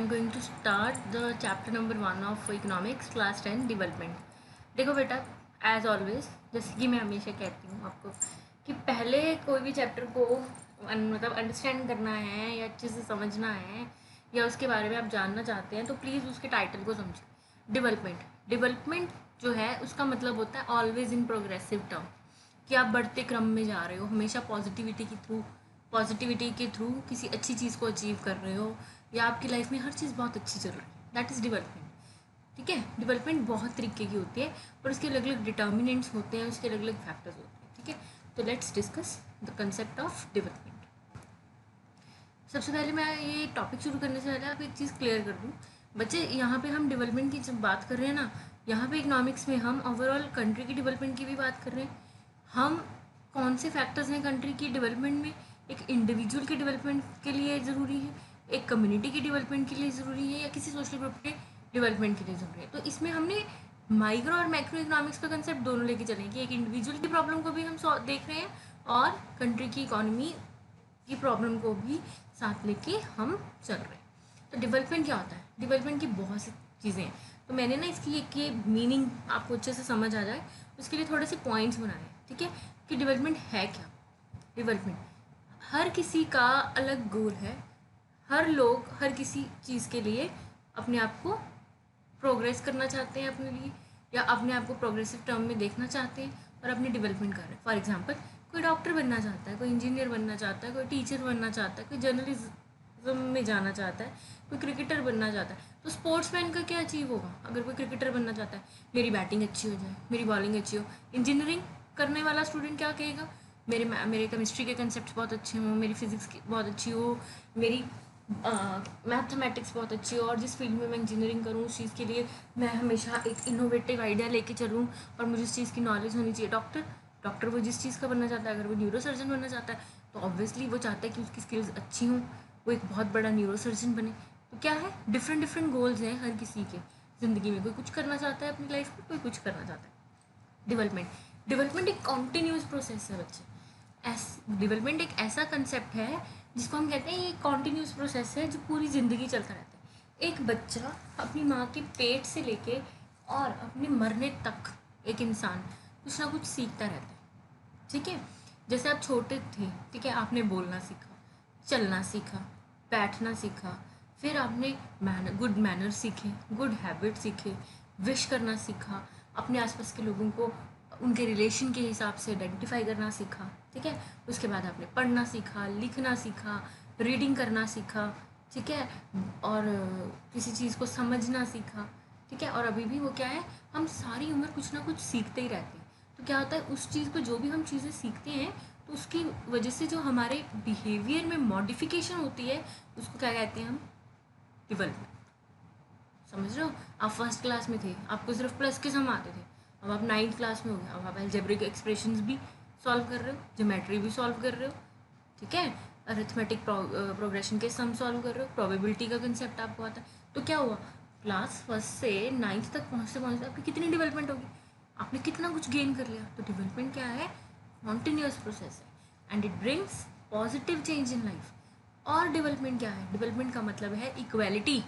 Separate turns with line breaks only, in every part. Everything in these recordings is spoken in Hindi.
I'm going to start the chapter number 1 of economics class 10 development. देखो बेटा, एज ऑलवेज जैसे कि मैं हमेशा कहती हूँ आपको कि पहले कोई भी चैप्टर को मतलब अंडरस्टैंड करना है या अच्छे से समझना है या उसके बारे में आप जानना चाहते हैं तो प्लीज़ उसके टाइटल को समझिए। डेवलपमेंट जो है उसका मतलब होता है ऑलवेज इन प्रोग्रेसिव टर्म, कि आप बढ़ते क्रम में जा रहे हो, हमेशा पॉजिटिविटी के थ्रू किसी अच्छी चीज़ को अचीव कर रहे हो या आपकी लाइफ में हर चीज़ बहुत अच्छी चल रही है। That is development. ठीक है, डेवलपमेंट बहुत तरीके की होती है और उसके अलग अलग डिटर्मिनेंट्स होते हैं, उसके अलग अलग फैक्टर्स होते हैं। ठीक है, तो let's discuss the concept of development. सबसे पहले मैं ये टॉपिक शुरू करने से पहले आप एक चीज़ क्लियर कर दूँ बच्चे, यहाँ पे हम डेवलपमेंट की जब बात कर रहे हैं ना, यहाँ पे इकोनॉमिक्स में हम ओवरऑल कंट्री की डेवलपमेंट की भी बात कर रहे हैं। हम कौन से फैक्टर्स हैं कंट्री की डेवलपमेंट में, एक इंडिविजुअल के डेवलपमेंट के लिए ज़रूरी है, एक कम्युनिटी की डेवलपमेंट के लिए ज़रूरी है या किसी सोशल ग्रुप के डेवलपमेंट के लिए ज़रूरी है। तो इसमें हमने माइक्रो और मैक्रो इकोनॉमिक्स का कंसेप्ट दोनों लेके चलें कि एक इंडिविजुअल की प्रॉब्लम को भी हम देख रहे हैं और कंट्री की इकोनॉमी की प्रॉब्लम को भी साथ लेके हम चल रहे हैं। तो डेवलपमेंट क्या होता है? डेवलपमेंट की बहुत सी चीज़ें हैं, तो मैंने ना इसकी एक ये मीनिंग आपको अच्छे से समझ आ जाए उसके लिए थोड़े से पॉइंट्स बनाए हैं। ठीक है, कि डेवलपमेंट है क्या। डेवलपमेंट हर किसी का अलग गोल है, हर लोग हर किसी चीज़ के लिए अपने आप को प्रोग्रेस करना चाहते हैं अपने लिए, या अपने आप को प्रोग्रेसिव टर्म में देखना चाहते हैं और अपनी डेवलपमेंट कर रहे हैं। फॉर एग्जांपल, कोई डॉक्टर बनना चाहता है, कोई इंजीनियर बनना चाहता है, कोई टीचर बनना चाहता है, कोई जर्नलिज्म में जाना चाहता है, कोई क्रिकेटर बनना चाहता है। तो स्पोर्ट्समैन का क्या अचीव होगा? अगर कोई क्रिकेटर बनना चाहता है, मेरी बैटिंग अच्छी हो जाए, मेरी बॉलिंग अच्छी हो। इंजीनियरिंग करने वाला स्टूडेंट क्या कहेगा? मेरे केमिस्ट्री के कंसेप्ट बहुत अच्छे हों, मेरी फिजिक्स की बहुत अच्छी हो, मेरी मैथमेटिक्स बहुत अच्छी हो, और जिस फील्ड में मैं इंजीनियरिंग करूँ उस चीज़ के लिए मैं हमेशा एक इनोवेटिव आइडिया लेके चलूँ और मुझे इस चीज़ की नॉलेज होनी चाहिए। डॉक्टर वो जिस चीज़ का बनना चाहता है, अगर वो न्यूरो सर्जन बनना चाहता है तो ऑब्वियसली वो चाहता है कि उसकी स्किल्स अच्छी हों, वो एक बहुत बड़ा न्यूरो सर्जन बने। तो क्या है, डिफरेंट गोल्स हैं हर किसी के ज़िंदगी में। कोई कुछ करना चाहता है अपनी लाइफ में, कोई कुछ करना चाहता है। डेवलपमेंट एक कॉन्टीन्यूस प्रोसेस है बच्चे। डेवलपमेंट एक ऐसा कंसेप्ट है जिसको हम कहते हैं ये कॉन्टीन्यूस प्रोसेस है जो पूरी ज़िंदगी चलता रहता है। एक बच्चा अपनी माँ के पेट से लेके और अपने मरने तक एक इंसान कुछ ना कुछ सीखता रहता है। ठीक है, जैसे आप छोटे थे, ठीक है, आपने बोलना सीखा, चलना सीखा, बैठना सीखा, फिर आपने गुड मैनर सीखे, गुड हैबिट सीखे, विश करना सीखा, अपने आसपास के लोगों को उनके रिलेशन के हिसाब से आइडेंटिफाई करना सीखा। ठीक है, उसके बाद आपने पढ़ना सीखा, लिखना सीखा, रीडिंग करना सीखा। ठीक है, और किसी चीज़ को समझना सीखा। ठीक है, और अभी भी वो क्या है, हम सारी उम्र कुछ ना कुछ सीखते ही रहते हैं। तो क्या होता है, उस चीज़ को जो भी हम चीज़ें सीखते हैं तो उसकी वजह से जो हमारे बिहेवियर में मॉडिफिकेशन होती है उसको क्या कहते हैं हम? डेवलपमेंट। समझ रहे हो? आप फर्स्ट क्लास में थे, आपको सिर्फ प्लस के सम आते थे, अब आप 9th क्लास में हो गए, अब आप अलजेब्रिक एक्सप्रेशंस भी सॉल्व कर रहे हो, ज्योमेट्री भी सॉल्व कर रहे हो। ठीक है, अरिथमेटिक प्रोग्रेशन के सम सॉल्व कर रहे हो, प्रोबेबिलिटी का कंसेप्ट आपको आता है। तो क्या हुआ, क्लास फर्स्ट से 9th तक पहुँचते पहुँचते आपकी कितनी डेवलपमेंट होगी, आपने कितना कुछ गेन कर लिया। तो डेवलपमेंट क्या है? कॉन्टिन्यूस प्रोसेस है and it brings positive change in life. और डेवलपमेंट क्या है? डेवलपमेंट का मतलब है इक्वेलिटी।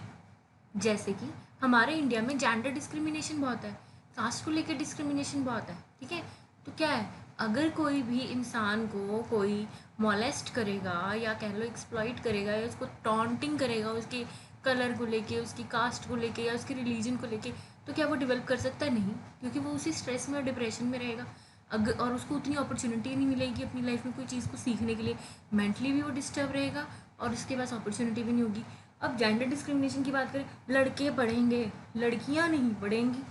जैसे कि हमारे इंडिया में जेंडर डिस्क्रिमिनेशन बहुत है, कास्ट को लेकर डिस्क्रिमिनेशन बहुत है। ठीक है, तो क्या है, अगर कोई भी इंसान को कोई मॉलेस्ट करेगा या कह लो एक्सप्लॉइट करेगा या उसको टॉन्टिंग करेगा उसके कलर को लेके, उसकी कास्ट को लेके या उसके रिलीजन को लेके, तो क्या वो डेवलप कर सकता है? नहीं, क्योंकि वो उसी स्ट्रेस में और डिप्रेशन में रहेगा। अगर और उसको उतनी अपॉर्चुनिटी नहीं मिलेगी अपनी लाइफ में कोई चीज़ को सीखने के लिए, मेंटली भी वो डिस्टर्ब रहेगा और उसके पास अपॉर्चुनिटी भी नहीं होगी। अब जेंडर डिस्क्रिमिनेशन की बात करें, लड़के पढ़ेंगे, लड़कियां नहीं पढ़ेंगी,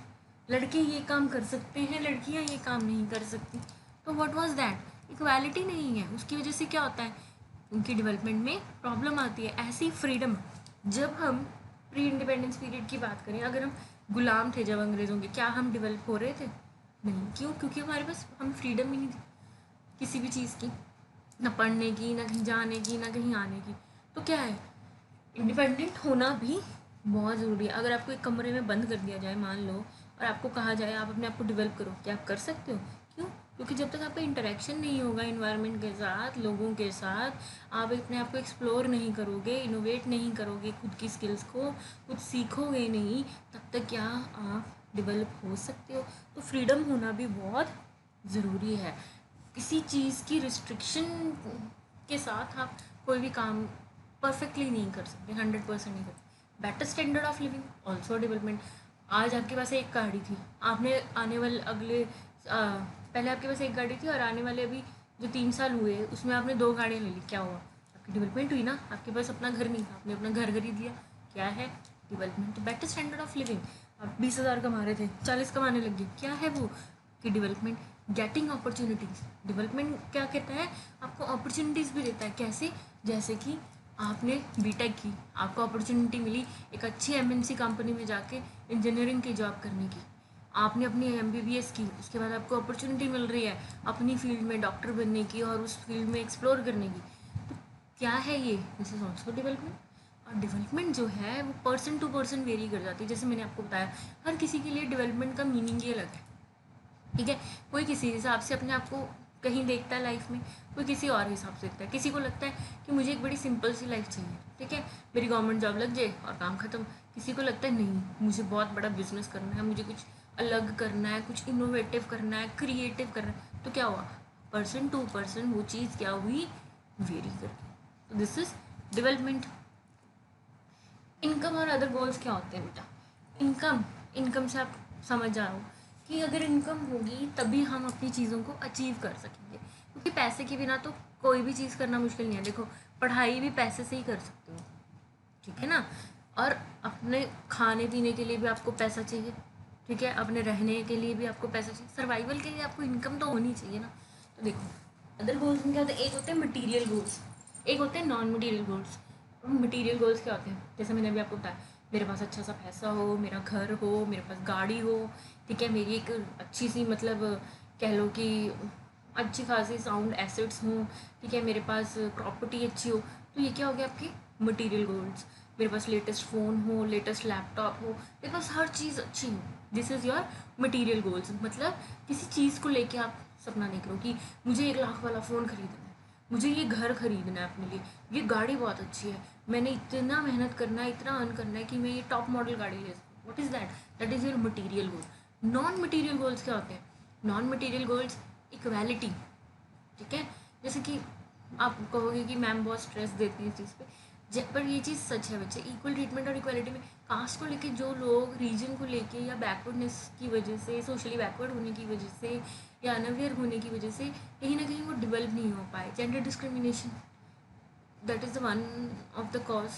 लड़के ये काम कर सकते हैं, लड़कियां ये काम नहीं कर सकती। तो व्हाट वाज दैट? इक्वालिटी नहीं है, उसकी वजह से क्या होता है, उनकी डेवलपमेंट में प्रॉब्लम आती है। ऐसी फ्रीडम, जब हम प्री इंडिपेंडेंस पीरियड की बात करें, अगर हम गुलाम थे जब अंग्रेज़ों के, क्या हम डेवलप हो रहे थे? नहीं। क्यों? क्योंकि हमारे पास हमें फ्रीडम ही नहीं थी किसी भी चीज़ की, ना पढ़ने की, ना कहीं जाने की, ना कहीं आने की। तो क्या है, इंडिपेंडेंट होना भी बहुत ज़रूरी है। अगर आपको एक कमरे में बंद कर दिया जाए मान लो, और आपको कहा जाए आप अपने आप को डेवलप करो, क्या आप कर सकते हो? क्यों? क्योंकि जब तक आपका इंटरेक्शन नहीं होगा इन्वायरमेंट के साथ, लोगों के साथ, आप अपने आप को एक्सप्लोर नहीं करोगे, इनोवेट नहीं करोगे, खुद की स्किल्स को कुछ सीखोगे नहीं, तब तक क्या आप डेवलप हो सकते हो। तो फ्रीडम होना भी बहुत ज़रूरी है। किसी चीज़ की रिस्ट्रिक्शन के साथ आप कोई भी काम परफेक्टली नहीं कर सकते, 100% नहीं कर सकते। Better standard of living also development. आज आपके पास एक गाड़ी थी, आपने आने वाले पहले आपके पास एक गाड़ी थी और आने वाले अभी जो 3 साल हुए उसमें आपने 2 गाड़ियाँ ले ली, क्या हुआ? आपकी डेवलपमेंट हुई ना। आपके पास अपना घर नहीं था, आपने अपना घर खरीद लिया, क्या है? Development. Better standard of living. आप 20,000 कमा रहे थे, 40 कमाने लग गए, क्या है वो? कि डेवलपमेंट। Getting opportunities. डेवलपमेंट क्या कहता है? आपको अपॉर्चुनिटीज़ भी देता है। कैसे? जैसे कि आपने बीटेक की, आपको अपॉर्चुनिटी मिली एक अच्छी एमएनसी कंपनी में जाके इंजीनियरिंग की जॉब करने की। आपने अपनी एमबीबीएस की, उसके बाद आपको अपॉर्चुनिटी मिल रही है अपनी फील्ड में डॉक्टर बनने की और उस फील्ड में एक्सप्लोर करने की। तो क्या है ये? This is also development. और डेवलपमेंट जो है वो पर्सन टू पर्सन वेरी कर जाती है। जैसे मैंने आपको बताया, हर किसी के लिए डेवलपमेंट का मीनिंग ही अलग है, ठीक है। कोई किसी हिसाब से अपने आप को कहीं देखता है लाइफ में, कोई किसी और हिसाब से देखता है। किसी को लगता है कि मुझे एक बड़ी सिंपल सी लाइफ चाहिए, ठीक है, मेरी गवर्नमेंट जॉब लग जाए और काम खत्म। किसी को लगता है नहीं, मुझे बहुत बड़ा बिजनेस करना है, मुझे कुछ अलग करना है, कुछ इनोवेटिव करना है, क्रिएटिव करना है। तो क्या हुआ? पर्सन टू पर्सन वो चीज़ क्या हुई? वेरी करके। तो दिस इज डेवलपमेंट। इनकम और अदर गोल्स क्या होते हैं बेटा? इनकम से आप समझ जाओ कि अगर इनकम होगी तभी हम अपनी चीज़ों को अचीव कर सकेंगे, क्योंकि पैसे के बिना तो कोई भी चीज़ करना मुश्किल नहीं है। देखो, पढ़ाई भी पैसे से ही कर सकते हो, ठीक है ना। और अपने खाने पीने के लिए भी आपको पैसा चाहिए, ठीक है, अपने रहने के लिए भी आपको पैसा चाहिए, सर्वाइवल के लिए आपको इनकम तो होनी चाहिए ना। तो देखो, अदर गोल्स में क्या होता है? एक होते हैं मटीरियल गोल्स, एक होते हैं non material goals. Material goals क्या होते हैं? जैसे मैंने अभी आपको बताया, मेरे पास अच्छा सा पैसा हो, मेरा घर हो, मेरे पास गाड़ी हो, ठीक है, मेरी एक अच्छी सी मतलब कह लो कि अच्छी खासी साउंड एसेट्स हों, ठीक है, मेरे पास प्रॉपर्टी अच्छी हो। तो ये क्या हो गया आपके मटीरियल गोल्स। मेरे पास लेटेस्ट फ़ोन हो, लेटेस्ट लैपटॉप हो, मेरे पास हर चीज़ अच्छी हो। This is your material goals. मतलब किसी चीज़ को लेके आप सपना नहीं करो कि मुझे 1 लाख वाला फ़ोन खरीदना है, मुझे ये घर खरीदना है अपने लिए, ये गाड़ी बहुत अच्छी है, मैंने इतना मेहनत करना है, इतना अर्न करना है कि मैं ये टॉप मॉडल गाड़ी ले सकूँ। What is that? That is your material goal. Non material goals क्या होते हैं? नॉन मटीरियल गोल्स इक्वालिटी, ठीक है। जैसे कि आप कहोगे कि मैम बहुत स्ट्रेस देती है इस चीज़ पे, पर ये चीज़ सच है बच्चे। इक्वल ट्रीटमेंट और इक्वालिटी में कास्ट को लेके जो लोग रीजन को लेके या बैकवर्डनेस की वजह से, सोशली बैकवर्ड होने की वजह से या अनअवेयर होने की वजह से कहीं ना कहीं वो डेवलप नहीं हो पाए। Gender discrimination, that is the one of the cause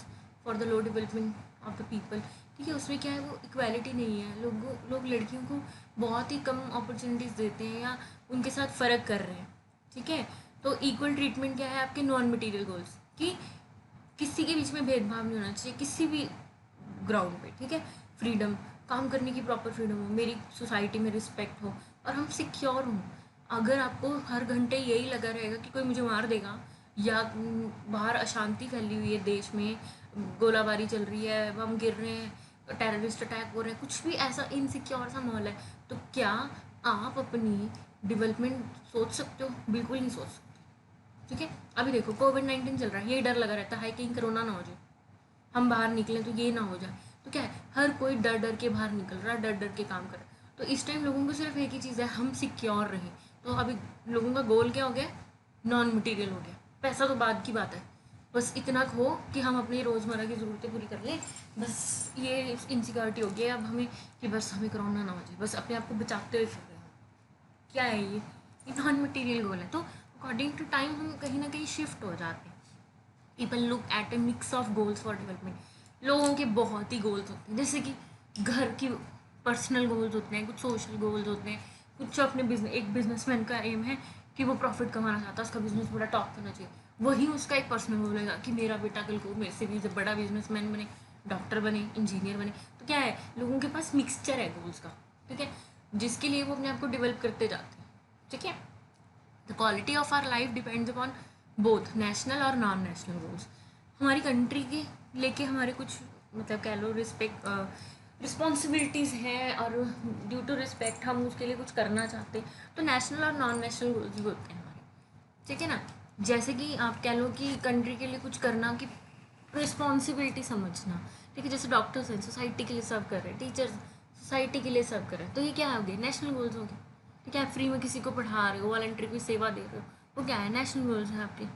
for the low development of the people, ठीक है। उसमें क्या है? वो इक्वालिटी नहीं है। लोग लड़कियों को बहुत ही कम अपॉर्चुनिटीज़ देते हैं या उनके साथ फ़र्क कर रहे हैं, ठीक है। तो इक्वल ट्रीटमेंट क्या है आपके नॉन मटीरियल गोल्स कि किसी के बीच में भेदभाव नहीं होना चाहिए किसी भी ग्राउंड पे, ठीक है। फ्रीडम, काम करने की प्रॉपर फ्रीडम हो, मेरी सोसाइटी में रिस्पेक्ट हो और हम सिक्योर हों। अगर आपको हर घंटे यही लगा रहेगा कि कोई मुझे मार देगा या बाहर अशांति फैली हुई है, देश में गोलाबारी चल रही है, बम गिर रहे हैं, टेररिस्ट अटैक हो रहे हैं, कुछ भी ऐसा इनसिक्योर सा माहौल है, तो क्या आप अपनी डेवलपमेंट सोच सकते हो? बिल्कुल नहीं सोच सकते, ठीक है। अभी देखो, कोविड-19 चल रहा है, यही डर लगा रहता है कहीं कोरोना ना हो जाए, हम बाहर निकलें तो ये ना हो जाए। तो क्या है? हर कोई डर डर के बाहर निकल रहा है, डर डर के काम कर रहा है। तो इस टाइम लोगों को सिर्फ एक ही चीज़ है, हम सिक्योर रहें। तो अभी लोगों का गोल क्या हो गया? नॉन मटीरियल हो गया। पैसा तो बाद की बात है, बस इतना हो कि हम अपनी रोज़मर्रा की ज़रूरतें पूरी कर लें। बस ये इनसिक्योरिटी हो गई है अब हमें कि बस हमें कोरोना ना हो जाए, बस अपने आप को बचाते हुए फिर रहे हैं। क्या है ये नॉन मटीरियल गोल है। तो अकॉर्डिंग टू टाइम हम कहीं ना कहीं शिफ्ट हो जाते हैं। People look at A mix of goals for development. लोगों के बहुत ही गोल्स होते हैं, जैसे कि घर की पर्सनल गोल्स होते हैं, कुछ सोशल गोल्स होते हैं, कुछ अपने बिजनेस। एक बिजनेसमैन का एम है कि वो प्रॉफिट कमाना चाहता है, उसका बिजनेस बड़ा टॉप करना चाहिए, वही उसका एक पर्सनल गोल है कि मेरा बेटा कल को मेरे से भी बड़ा बिजनेसमैन बने, डॉक्टर बने, इंजीनियर बने। तो क्या है? लोगों के पास मिक्सचर है गोल्स का, ठीक है, जिसके लिए वो अपने आप को डेवलप करते जाते हैं, ठीक है। The quality of our life depends upon both national और नॉन नेशनल गोल्स। हमारी कंट्री के लेके हमारे कुछ मतलब कह लो रिस्पॉन्सिबिलिटीज़ हैं और ड्यू टू रिस्पेक्ट हम उसके लिए कुछ करना चाहते हैं, तो नेशनल और नॉन नेशनल गोल्स भी होते हैं हमारे, ठीक है ना। जैसे कि आप कह लो कि कंट्री के लिए कुछ करना, कि रिस्पॉन्सिबिलिटी समझना, ठीक है। जैसे डॉक्टर्स हैं, सोसाइटी के लिए सर्व कर रहे हैं, टीचर्स सोसाइटी के लिए सर्व कर रहे हैं, तो ये क्या हो गए, नेशनल गोल्स हो गए, ठीक है। आप फ्री में किसी को पढ़ा रहे हो, वॉलंटरी की सेवा दे रहे हो, वो क्या है, नेशनल गोल्स हैं आपके।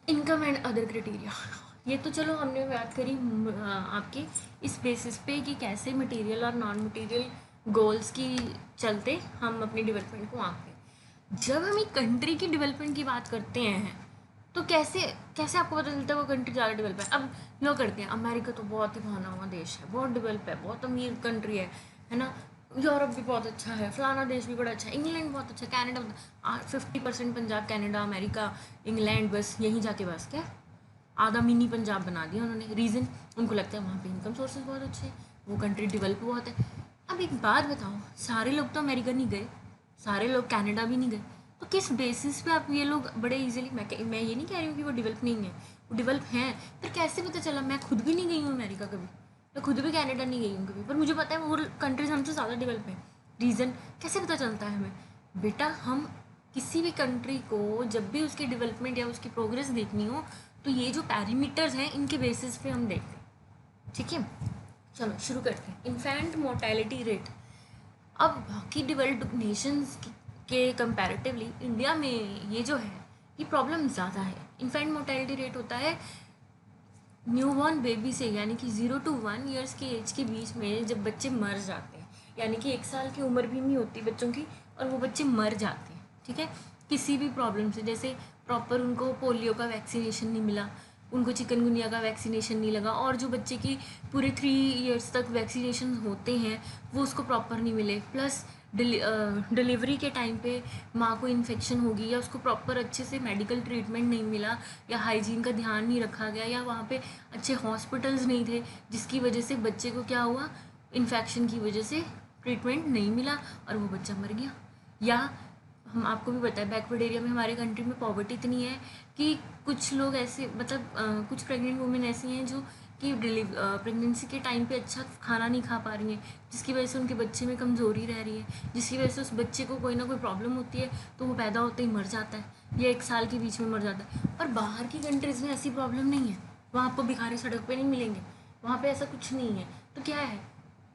इनकम एंड अदर क्राइटेरिया, ये तो चलो हमने बात करी आपके इस बेसिस पे कि कैसे मटेरियल और नॉन मटेरियल गोल्स की चलते हम अपनी डेवलपमेंट को आंकते हैं। जब हम एक कंट्री की डेवलपमेंट की बात करते हैं तो कैसे कैसे आपको पता चलता है वो कंट्री ज़्यादा डेवलप है। अब लोग करते हैं अमेरिका तो बहुत ही बहाना हुआ देश है, बहुत डेवलप है, बहुत अमीर कंट्री है ना। यूरोप भी बहुत अच्छा है, फलाना देश भी बड़ा अच्छा है, इंग्लैंड बहुत अच्छा है, Canada 50% Punjab Canada America England, बस यहीं जाके बस क्या आधा मिनी पंजाब बना दिया उन्होंने। रीज़न उनको लगता है वहाँ पे इनकम सोर्सेज बहुत अच्छे हैं, वो कंट्री डेवलप बहुत है। अब एक बात बताओ, सारे लोग तो अमेरिका नहीं गए, सारे लोग कनाडा भी नहीं गए, तो किस बेसिस पे आप ये लोग बड़े इजीली, मैं ये नहीं कह रही हूँ कि वो डेवलप नहीं है, वो डेवलप हैं, फिर कैसे पता चला। मैं खुद भी नहीं गई हूँ अमेरिका कभी, मैं खुद भी कनाडा नहीं गई हूँ कभी, पर मुझे पता है वो कंट्रीज हमसे ज़्यादा डेवलप है। रीज़न कैसे पता चलता है हमें, बेटा हम किसी भी कंट्री को जब भी उसकी डेवलपमेंट या उसकी प्रोग्रेस देखनी हो तो ये जो पैरामीटर्स हैं इनके बेसिस पे हम देखते हैं, ठीक है। चलो शुरू करते हैं। इन्फेंट मोर्टेलिटी रेट, अब बाकी डेवलप्ड नेशंस के कंपैरेटिवली इंडिया में ये जो है ये प्रॉब्लम ज़्यादा है। इन्फेंट मोर्टेलिटी रेट होता है न्यूबॉर्न बेबी से, यानी कि 0 to 1 ईयर्स के एज के बीच में जब बच्चे मर जाते हैं, यानी कि 1 साल की उम्र भी नहीं होती बच्चों की और वो बच्चे मर जाते हैं, ठीक है, किसी भी प्रॉब्लम से। जैसे प्रॉपर उनको पोलियो का वैक्सीनेशन नहीं मिला, उनको चिकनगुनिया का वैक्सीनेशन नहीं लगा, और जो बच्चे की पूरे 3 ईयर्स तक वैक्सीनेशन होते हैं वो उसको प्रॉपर नहीं मिले, प्लस डिलीवरी के टाइम पे माँ को इन्फेक्शन होगी या उसको प्रॉपर अच्छे से मेडिकल ट्रीटमेंट नहीं मिला, या हाइजीन का ध्यान नहीं रखा गया, या वहाँ पे अच्छे हॉस्पिटल्स नहीं थे, जिसकी वजह से बच्चे को क्या हुआ, इन्फेक्शन की वजह से ट्रीटमेंट नहीं मिला और वो बच्चा मर गया। या हम आपको भी पता है बैकवर्ड एरिया में हमारे कंट्री में पॉवर्टी इतनी है कि कुछ लोग ऐसे मतलब कुछ प्रेग्नेंट वुमेन ऐसी हैं जो कि प्रेगनेंसी के टाइम पे अच्छा खाना नहीं खा पा रही हैं, जिसकी वजह से उनके बच्चे में कमज़ोरी रह रही है, जिसकी वजह से उस बच्चे को कोई ना कोई प्रॉब्लम होती है तो वो पैदा होते ही मर जाता है या 1 साल के बीच में मर जाता है। और बाहर की कंट्रीज़ में ऐसी प्रॉब्लम नहीं है, वहाँ आपको भिखारी सड़क पे नहीं मिलेंगे, वहाँ पे ऐसा कुछ नहीं है। तो क्या है,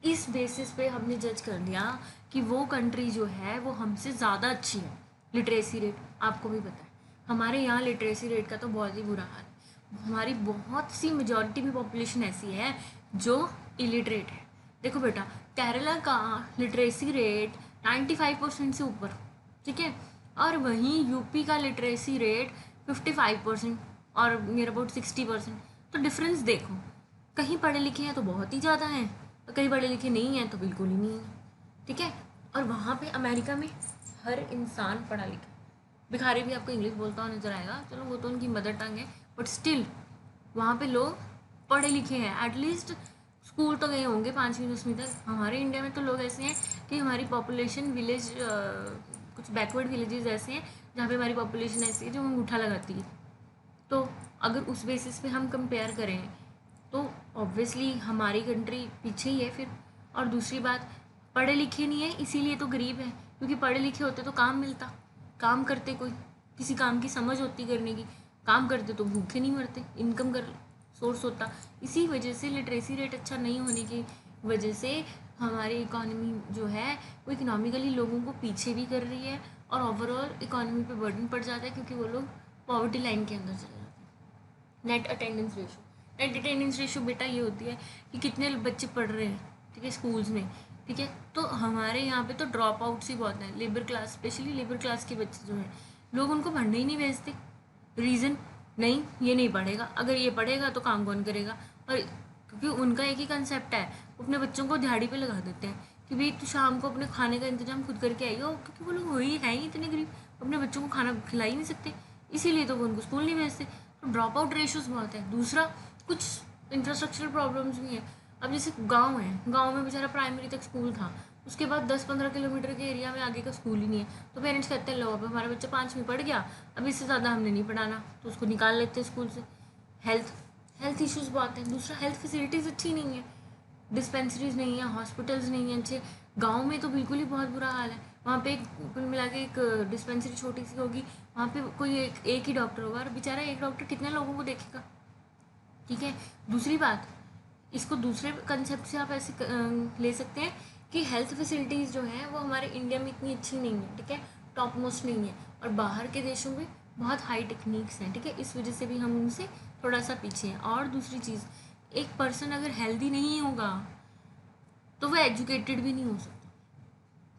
इस बेसिस पे हमने जज कर लिया कि वो कंट्री जो है वो हमसे ज़्यादा अच्छी है। लिटरेसी रेट आपको भी पता है, हमारे यहाँ लिटरेसी रेट का तो बहुत ही बुरा हाल है। हमारी बहुत सी मेजॉरिटी भी पॉपुलेशन ऐसी है जो इलिटरेट है। देखो बेटा, केरला का लिटरेसी रेट 95% से ऊपर, ठीक है, और वहीं यूपी का लिटरेसी रेट 55% और नियर अबाउट 60%। तो डिफरेंस देखो, कहीं पढ़े लिखे हैं तो बहुत ही ज़्यादा हैं, और कहीं पढ़े लिखे नहीं हैं तो बिल्कुल ही नहीं है, ठीक है। और वहाँ पे अमेरिका में हर इंसान पढ़ा लिखा है, भिखारी भी आपको इंग्लिश बोलता हुआ नजर आएगा, चलो वो तो उनकी मदर टंग है, बट स्टिल वहाँ पे लोग पढ़े लिखे हैं, एटलीस्ट स्कूल तो गए होंगे 5वीं 10वीं तक। हमारे इंडिया में तो लोग ऐसे हैं कि हमारी पॉपुलेशन विलेज कुछ बैकवर्ड विलेजेस ऐसे हैं जहाँ पे हमारी पॉपुलेशन ऐसी है जो अंगूठा लगाती है। तो अगर उस बेसिस पे हम कंपेयर करें तो ऑब्वियसली हमारी कंट्री पीछे ही है फिर। और दूसरी बात, पढ़े लिखे नहीं है इसीलिए तो गरीब है, क्योंकि पढ़े लिखे होते तो काम मिलता, काम करते, कोई किसी काम की समझ होती करने की, काम करते तो भूखे नहीं मरते, इनकम कर सोर्स होता। इसी वजह से लिटरेसी रेट अच्छा नहीं होने की वजह से हमारी इकोनॉमी जो है वो इकोनॉमिकली लोगों को पीछे भी कर रही है और ओवरऑल इकोनॉमी पे बर्डन पड़ जाता है, क्योंकि वो लोग पॉवर्टी लाइन के अंदर चले जाते हैं। Net attendance ratio, net attendance ratio बेटा ये होती है कि कितने बच्चे पढ़ रहे हैं, ठीक है, स्कूल्स में, ठीक है। तो हमारे यहाँ पे तो ड्रॉप आउट्स ही बहुत हैं, labour class, specially labour class के बच्चे जो हैं लोग उनको पढ़ने ही नहीं भेजते। रीज़न, नहीं ये नहीं पढ़ेगा, अगर ये पढ़ेगा तो काम कौन करेगा। और क्योंकि उनका एक ही कंसेप्ट है, वो अपने बच्चों को दिहाड़ी पे लगा देते हैं कि भाई तू शाम को अपने खाने का इंतजाम खुद करके आइयो, क्योंकि वो लोग वही हैं ही इतने गरीब, अपने बच्चों को खाना खिला ही नहीं सकते, इसीलिए तो वो उनको स्कूल नहीं भेजते। तो ड्रॉप आउट रेशोज़ बहुत है। दूसरा, कुछ इंफ्रास्ट्रक्चरल प्रॉब्लम्स भी हैं। अब जैसे गांव है, गांव में बेचारा प्राइमरी तक स्कूल था, उसके बाद 10-15 किलोमीटर के एरिया में आगे का स्कूल ही नहीं है, तो पेरेंट्स कहते हैं लो अब हमारा बच्चा 5वीं पढ़ गया, अब इससे ज़्यादा हमने नहीं पढ़ाना, तो उसको निकाल लेते हैं स्कूल से। हेल्थ हेल्थ इश्यूज़ बहुत हैं। दूसरा, हेल्थ फैसिलिटीज़ अच्छी नहीं है, डिस्पेंसरीज नहीं है, हॉस्पिटल्स नहीं है अच्छे। गांव में तो बिल्कुल ही बहुत बुरा हाल है। वहाँ पे कुल मिला के एक डिस्पेंसरी छोटी सी होगी, वहाँ पे कोई एक ही डॉक्टर होगा, और बेचारा एक डॉक्टर कितने लोगों को देखेगा। ठीक है। दूसरी बात, इसको दूसरे कंसेप्ट से आप ऐसे ले सकते हैं कि हेल्थ फैसिलिटीज़ जो हैं वो हमारे इंडिया में इतनी अच्छी नहीं है। ठीक है, टॉप मोस्ट नहीं है, और बाहर के देशों में बहुत हाई टेक्निक्स हैं। ठीक है, इस वजह से भी हम उनसे थोड़ा सा पीछे हैं। और दूसरी चीज़, एक पर्सन अगर हेल्दी नहीं होगा तो वह एजुकेटेड भी नहीं हो सकता,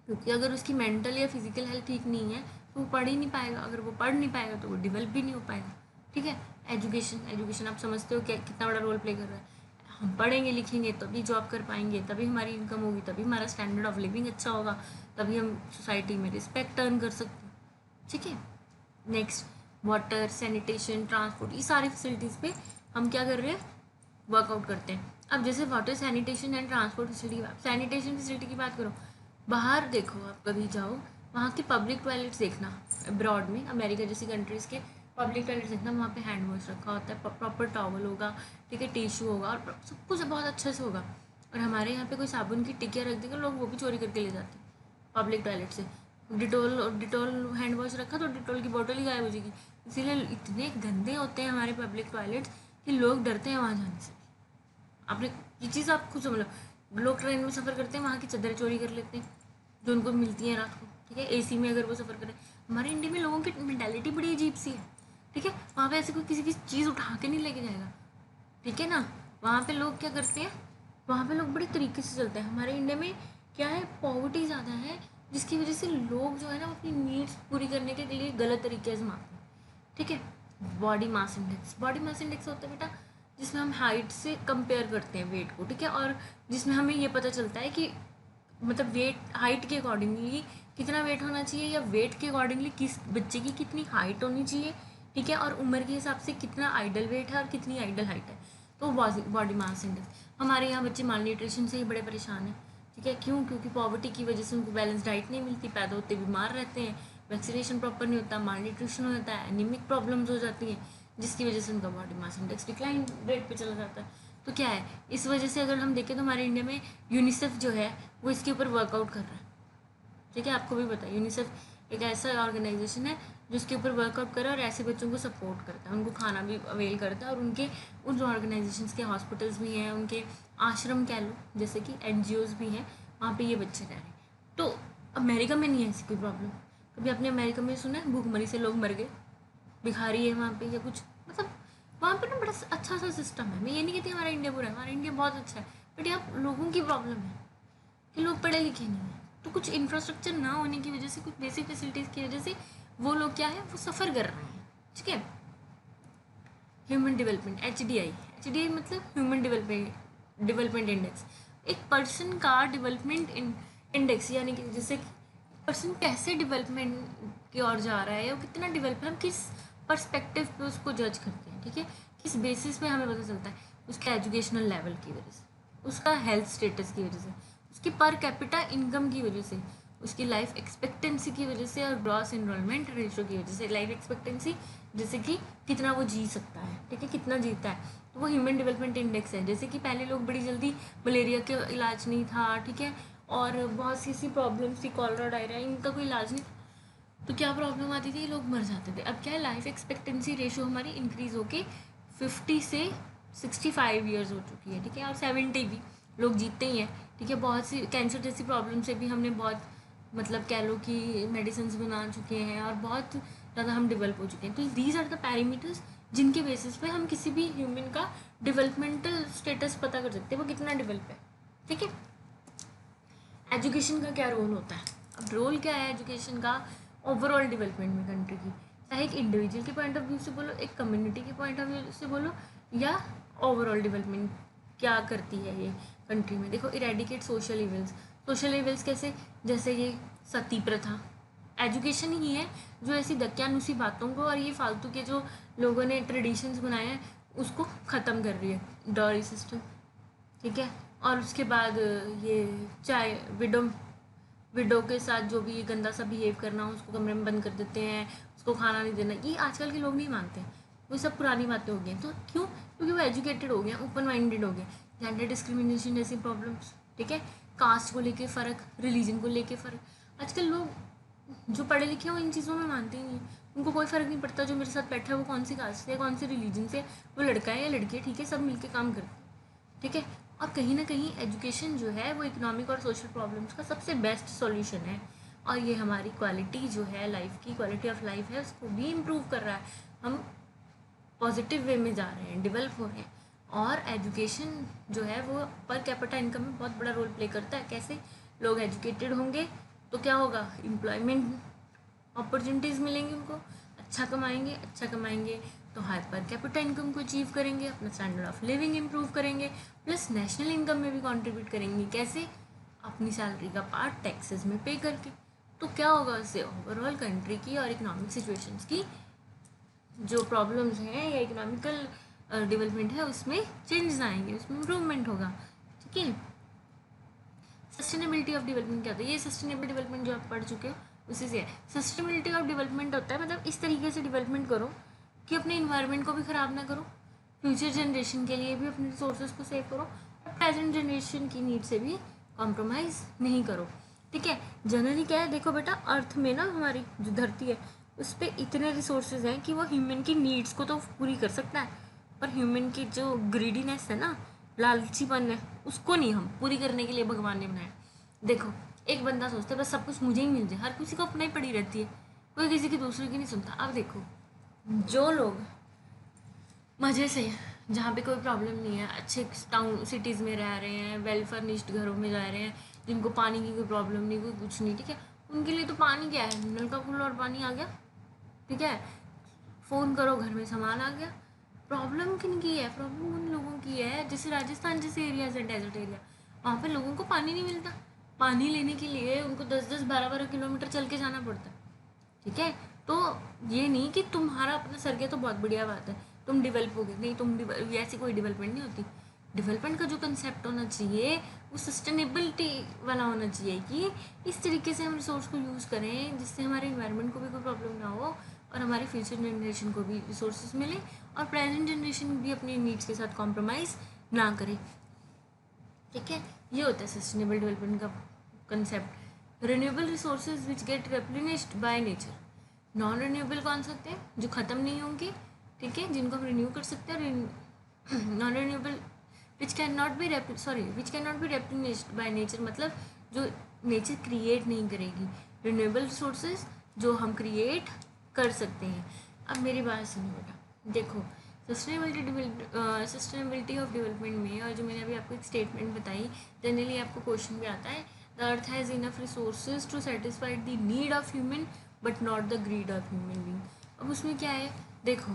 क्योंकि अगर उसकी मेंटल या फिजिकल हेल्थ ठीक नहीं है तो वो पढ़ ही नहीं पाएगा। अगर वो पढ़ नहीं पाएगा तो वो डेवलप भी नहीं हो पाएगा। ठीक है। एजुकेशन आप समझते हो क्या कितना बड़ा रोल प्ले कर रहा है। हम पढ़ेंगे लिखेंगे तभी जॉब कर पाएंगे, तभी हमारी इनकम होगी, तभी हमारा स्टैंडर्ड ऑफ लिविंग अच्छा होगा, तभी हम सोसाइटी में रिस्पेक्ट अर्न कर सकते हैं। ठीक है। नेक्स्ट, वाटर, सैनिटेशन, ट्रांसपोर्ट, ये सारी फैसिलिटीज़ पे हम क्या कर रहे हैं, वर्कआउट करते हैं। अब जैसे water, sanitation and transport facility, sanitation facility की बात करो, बाहर देखो, आप कभी जाओ वहाँ के पब्लिक टॉयलेट्स देखना, अब्रॉड में अमेरिका जैसी कंट्रीज़ के पब्लिक टॉयलेट्स देखना, वहाँ पे हैंड वॉश रखा होता है, प्रॉपर टॉवल होगा, ठीक है, टिश्यू होगा, और सब कुछ बहुत अच्छे से होगा। और हमारे यहाँ पे कोई साबुन की टिकिया रख देगा, लोग वो भी चोरी करके ले जाते हैं पब्लिक टॉयलेट से। डिटोल हैंड वॉश रखा तो डिटोल की बोतल ही गायब हो जाएगी। इसीलिए इतने गंदे होते हैं हमारे पब्लिक टॉयलेट्स कि लोग डरते हैं वहाँ जाने से। आपने ये चीज़ आप खुद समझ लो, लोग ट्रेन में सफ़र करते हैं, वहाँ की चादरें चोरी कर लेते हैं जो उनको मिलती हैं रात को। ठीक है, एसी में अगर वो सफ़र करें। हमारे इंडिया में लोगों की मेंटालिटी बड़ी अजीब सी है। ठीक है, वहाँ पे ऐसे कोई किसी की चीज़ उठा के नहीं लेके जाएगा। ठीक है ना, वहाँ पे लोग क्या करते हैं, वहाँ पे लोग बड़े तरीके से चलते हैं। हमारे इंडिया में क्या है, पॉवर्टी ज़्यादा है, जिसकी वजह से लोग जो है ना अपनी नीड्स पूरी करने के लिए गलत तरीके आजमाते हैं। ठीक है। बॉडी मास इंडेक्स होता है बेटा, जिसमें हम हाइट से कंपेयर करते हैं वेट को। ठीक है, और जिसमें हमें ये पता चलता है कि मतलब वेट, हाइट के अकॉर्डिंगली कितना वेट होना चाहिए, या वेट के अकॉर्डिंगली किस बच्चे की कितनी हाइट होनी चाहिए। ठीक है, और उम्र के हिसाब से कितना आइडल वेट है और कितनी आइडल हाइट है। तो बॉडी मास इंडेक्स, हमारे यहाँ बच्चे माल न्यूट्रिशन से ही बड़े परेशान हैं। ठीक है, क्यों? क्योंकि पॉवर्टी की वजह से उनको बैलेंस डाइट नहीं मिलती, पैदा होते बीमार रहते हैं, वैक्सीनेशन प्रॉपर नहीं होता, माल न्यूट्रिशन होता है, एनीमिक प्रॉब्लम्स हो जाती हैं, जिसकी वजह से उनका body mass index decline rate पे चला जाता है। तो क्या है, इस वजह से अगर हम देखें तो हमारे इंडिया में यूनिसेफ जो है वो इसके ऊपर वर्कआउट कर रहा है। ठीक है, आपको भी पता है यूनिसेफ एक ऐसा ऑर्गेनाइजेशन है जो इसके ऊपर वर्कआउट कर रहा है और ऐसे बच्चों को सपोर्ट करता है, उनको खाना भी अवेल करता है, और उनके उन ऑर्गेनाइजेशंस के हॉस्पिटल्स भी हैं, उनके आश्रम कह लो, जैसे कि NGOs भी हैं, वहाँ पे ये बच्चे रह रहे हैं। तो अमेरिका में नहीं है ऐसी कोई प्रॉब्लम। कभी आपने अमेरिका में सुना है भूखमरी से लोग मर गए, भिखारी है वहाँ पे या कुछ, मतलब वहाँ पे ना बड़ा अच्छा सा सिस्टम है। मैं ये नहीं कहती हमारा इंडिया बुरा है, हमारा इंडिया बहुत अच्छा है, बट यहाँ लोगों की प्रॉब्लम है कि लोग पढ़े लिखे नहीं हैं। तो कुछ इंफ्रास्ट्रक्चर ना होने की वजह से, कुछ बेसिक फैसिलिटीज़ की वजह से वो लोग क्या है, वो सफ़र कर रहे हैं। ठीक है। ह्यूमन डेवलपमेंट, HDI मतलब ह्यूमन डेवलपमेंट इंडेक्स, एक पर्सन का डेवलपमेंट इंडेक्स, यानी कि जैसे कि पर्सन कैसे डेवलपमेंट की ओर जा रहा है, वो कितना डेवलप है, हम किस पर्सपेक्टिव पे उसको जज करते हैं। ठीक है, किस बेसिस पे हमें पता चलता है, उसके एजुकेशनल लेवल की वजह से, उसका हेल्थ स्टेटस की वजह से, उसकी पर कैपिटा इनकम की वजह से, उसकी लाइफ एक्सपेक्टेंसी की वजह से, और ग्रॉस एनरोलमेंट रेशियो की वजह से। लाइफ एक्सपेक्टेंसी जैसे कि कितना वो जी सकता है, ठीक है, कितना जीता है, तो वो ह्यूमन डेवलपमेंट इंडेक्स है। जैसे कि पहले लोग बड़ी जल्दी, मलेरिया के इलाज नहीं था, ठीक है, और बहुत सी ऐसी प्रॉब्लम्स थी, कॉलरा, डायरिया, इनका कोई इलाज नहीं था, तो क्या प्रॉब्लम आती थी, लोग मर जाते थे। अब क्या है, लाइफ एक्सपेक्टेंसी रेशियो हमारी इंक्रीज़ होके 50 से 65 ईयर्स हो चुकी है। ठीक है, और 70 भी लोग जीतते ही हैं। ठीक है, बहुत सी कैंसर जैसी प्रॉब्लम से भी हमने बहुत, मतलब कह लो कि मेडिसिन बना चुके हैं, और बहुत ज़्यादा हम डेवलप हो चुके हैं। तो दीज आर द पैरामीटर्स जिनके बेसिस पे हम किसी भी ह्यूमन का डेवलपमेंटल स्टेटस पता कर सकते हैं, वो कितना डेवलप है। ठीक है। एजुकेशन का क्या रोल होता है? अब रोल क्या है एजुकेशन का ओवरऑल डेवलपमेंट में कंट्री की, चाहे एक इंडिविजुअल के पॉइंट ऑफ व्यू से बोलो, एक कम्युनिटी के पॉइंट ऑफ व्यू से बोलो, या ओवरऑल डेवलपमेंट क्या करती है ये कंट्री में। देखो, इरेडिकेट सोशल इविल्स कैसे, जैसे ये सती प्रथा, एजुकेशन ही है जो ऐसी दक्यानुसी बातों को और ये फालतू के जो लोगों ने ट्रेडिशंस बनाए हैं उसको ख़त्म कर रही है, डॉरी सिस्टम। ठीक है, और उसके बाद ये चाहे विडो के साथ जो भी गंदा सा बिहेव करना, उसको कमरे में बंद कर देते हैं, उसको खाना नहीं देना, ये आजकल के लोग नहीं मानते हैं, वो सब पुरानी बातें हो गई हैं। तो क्यों? क्योंकि वो एजुकेटेड हो गए, ओपन माइंडेड हो गए। जेंडर डिस्क्रिमिनेशन जैसी प्रॉब्लम्स, ठीक है, कास्ट को लेके फ़र्क, रिलीजन को लेके फ़र्क। आजकल लोग जो पढ़े लिखे हैं वो इन चीज़ों में मानते ही नहीं हैं, उनको कोई फ़र्क नहीं पड़ता जो मेरे साथ बैठा है वो कौन सी कास्ट से है, कौन सी रिलीजन से, वो लड़का है या लड़की है, ठीक है, सब मिलके काम करते हैं, ठीक है। और कहीं ना कहीं एजुकेशन जो है वो इकोनॉमिक और सोशल प्रॉब्लम्स का सबसे बेस्ट सॉल्यूशन है, और ये हमारी क्वालिटी जो है लाइफ की, क्वालिटी ऑफ लाइफ है, उसको भी इम्प्रूव कर रहा है। हम पॉजिटिव वे में जा रहे हैं, डेवलप हो रहे हैं। और एजुकेशन जो है वो पर कैपिटा इनकम में बहुत बड़ा रोल प्ले करता है। कैसे? लोग एजुकेटेड होंगे तो क्या होगा, एम्प्लॉयमेंट अपॉर्चुनिटीज़ मिलेंगी उनको, अच्छा कमाएंगे तो हाई पर कैपिटा इनकम को अचीव करेंगे, अपना स्टैंडर्ड ऑफ लिविंग इम्प्रूव करेंगे, प्लस नेशनल इनकम में भी कंट्रीब्यूट करेंगे। कैसे? अपनी सैलरी का पार्ट टैक्सेस में पे करके। तो क्या होगा उससे, ओवरऑल कंट्री की और इकोनॉमिक सिचुएशंस की जो प्रॉब्लम्स हैं या इकोनॉमिकल डेवलपमेंट है उसमें चेंजेस आएंगे, उसमें इम्प्रूवमेंट होगा, ठीक है। सस्टेनेबिलिटी ऑफ डेवलपमेंट क्या होता है? ये सस्टेनेबल डेवलपमेंट जो आप पढ़ चुके हो उसी से है। सस्टेनेबिलिटी ऑफ डेवलपमेंट होता है मतलब इस तरीके से डेवलपमेंट करो कि अपने इन्वायरमेंट को भी ख़राब ना करो, फ्यूचर जनरेशन के लिए भी अपने रिसोर्सेज को सेव करो, और प्रेजेंट जनरेशन की नीड से भी कॉम्प्रोमाइज़ नहीं करो, ठीक है। जनरली क्या है, देखो बेटा, अर्थ में ना हमारी जो धरती है उस पर इतने रिसोर्सेज हैं कि वो ह्यूमन की नीड्स को तो पूरी कर सकता है, पर ह्यूमन की जो ग्रीडीनेस है ना, लालचीपन है, उसको नहीं हम पूरी करने के लिए भगवान ने बनाया। देखो, एक बंदा सोचता है बस सब कुछ मुझे ही मिल जाए, हर किसी को अपना ही पड़ी रहती है, कोई किसी की दूसरे की नहीं सुनता। अब देखो, जो लोग मज़े से, जहाँ पे कोई प्रॉब्लम नहीं है, अच्छे टाउन सिटीज़ में रह रहे हैं, वेल फर्निश्ड घरों में जा रहे हैं, जिनको पानी की कोई प्रॉब्लम नहीं, कोई कुछ नहीं, ठीक है, उनके लिए तो पानी क्या है, नल का खुला और पानी आ गया, ठीक है, फ़ोन करो घर में सामान आ गया। प्रॉब्लम किन की है? प्रॉब्लम उन लोगों की है, जैसे राजस्थान जैसे एरियाज है, डेजर्ट एरिया, वहाँ पे लोगों को पानी नहीं मिलता, पानी लेने के लिए उनको 10-10, 12-12 किलोमीटर चल के जाना पड़ता है, ठीक है। तो ये नहीं कि तुम्हारा अपना सर गया तो बहुत बढ़िया बात है, तुम डेवलप हो गए, नहीं, ऐसी कोई डेवलपमेंट नहीं होती। डेवलपमेंट का जो कंसेप्ट होना चाहिए वो सस्टेनेबिलिटी वाला होना चाहिए, कि इस तरीके से हम रिसोर्स को यूज़ करें जिससे हमारे इन्वायरमेंट को भी कोई प्रॉब्लम ना हो, और हमारी फ्यूचर जनरेशन को भी रिसोर्सेज मिले, और प्रेजेंट जनरेशन भी अपनी नीड्स के साथ कॉम्प्रोमाइज़ ना करे, ठीक है। ये होता है सस्टेनेबल डेवलपमेंट का concept. Renewable resources which get replenished by nature. Non renewable कौन से होते हैं? जो ख़त्म नहीं होंगे, ठीक है, जिनको हम रिन्यू कर सकते हैं। Non renewable which can not be replenished by nature, मतलब जो नेचर क्रिएट नहीं करेगी। रिन्यूएबल रिसोर्सेज जो हम क्रिएट कर सकते हैं। अब मेरी बात सुनो बेटा, देखो, सस्टेनेबिलिटी ऑफ डेवलपमेंट में, और जो मैंने अभी आपको एक स्टेटमेंट बताई, जनरली आपको क्वेश्चन भी आता है, the earth has enough resources to satisfy the need of human but not the greed of human being. अब उसमें क्या है, देखो,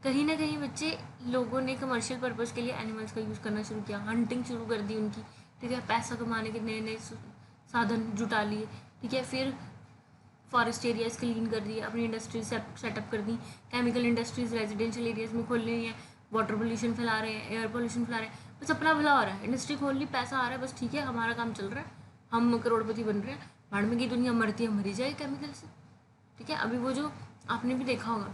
कहीं ना कहीं बच्चे लोगों ने कमर्शियल पर्पज़ के लिए एनिमल्स का यूज़ करना शुरू किया, हंटिंग शुरू कर दी उनकी, ठीक है, पैसा कमाने के नए नए साधन जुटा लिए, ठीक है, फिर फॉरेस्ट एरियाज क्लीन कर दिए, अपनी इंडस्ट्रीज सेटअप कर दी, केमिकल इंडस्ट्रीज रेजिडेंशियल एरियाज में खोल रही हैं, वाटर पोल्यूशन फैला रहे हैं, एयर पोल्यूशन फैला रहे हैं, बस अपना भला हो रहा है, इंडस्ट्री खोल ली, पैसा आ रहा है, बस ठीक है, हमारा काम चल रहा है, हम करोड़पति बन रहे हैं, बाढ़ में की दुनिया मरती है, मरी जाए केमिकल से, ठीक है। अभी वो जो आपने भी देखा होगा,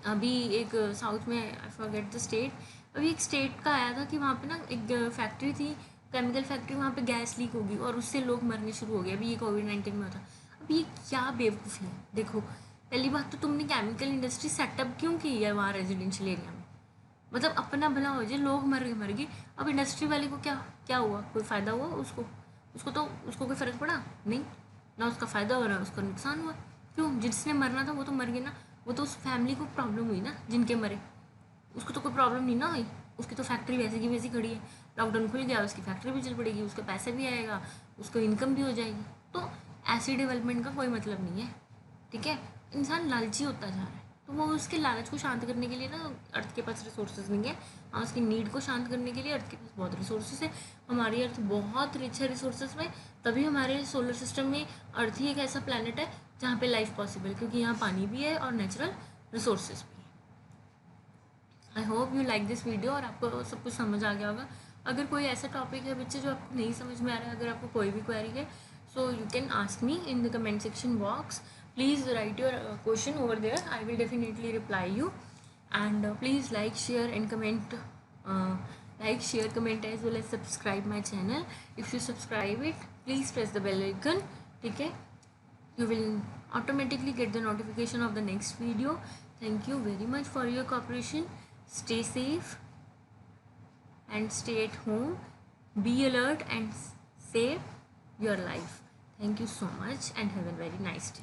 अभी एक साउथ में, आई फॉरगेट द स्टेट, अभी एक स्टेट का आया था कि वहाँ पे ना एक फैक्ट्री थी, केमिकल फैक्ट्री, वहाँ पे गैस लीक होगी और उससे लोग मरने शुरू हो गए। अभी ये कोविड-19 में होता। अब ये क्या बेवकूफ़ी है? देखो, पहली बात तो तुमने केमिकल इंडस्ट्री सेटअप क्यों की है वहाँ रेजिडेंशियल एरिया में? मतलब अपना भला हो जाए, लोग मर गए, अब इंडस्ट्री वाले को क्या हुआ? कोई फ़ायदा हुआ उसको कोई फ़र्क पड़ा नहीं, ना उसका फ़ायदा हो रहा है, उसका नुकसान हुआ। क्यों? जिसने मरना था वो तो मर गया ना, वो तो उस फैमिली को प्रॉब्लम हुई ना, जिनके मरे, उसको तो कोई प्रॉब्लम नहीं ना हुई, उसकी तो फैक्ट्री वैसे की वैसी खड़ी है, लॉकडाउन खुल गया, उसकी फैक्ट्री भी चल पड़ेगी, उसका पैसा भी आएगा, उसको इनकम भी हो जाएगी। तो ऐसी डेवलपमेंट का कोई मतलब नहीं है, ठीक है। इंसान लालची होता जा रहा है, तो वो उसके लालच को शांत करने के लिए ना, अर्थ के पास रिसोर्सेज नहीं है, हाँ, उसकी नीड को शांत करने के लिए अर्थ के पास बहुत रिसोर्सेज है। हमारी अर्थ बहुत रिच है रिसोर्सेज में, तभी हमारे सोलर सिस्टम में अर्थ ही एक ऐसा प्लानट है जहाँ पे लाइफ पॉसिबल है, क्योंकि यहाँ पानी भी है और नेचुरल रिसोर्सेज भी है। I hope you like this video, और आपको सब कुछ समझ आ गया होगा। अगर कोई ऐसा टॉपिक है बच्चे जो आपको नहीं समझ में आ रहा है, अगर आपको कोई भी क्वेरी है, so you can ask me in the comment section box. Please write your question over there, I will definitely reply you. And please like, share and comment like, share, comment, as well as subscribe my channel. If you subscribe it, please press the bell icon. Okay, you will automatically get the notification of the next video. Thank you very much for your cooperation. Stay safe and stay at home. Be alert and save your life. Thank you so much and have a very nice day.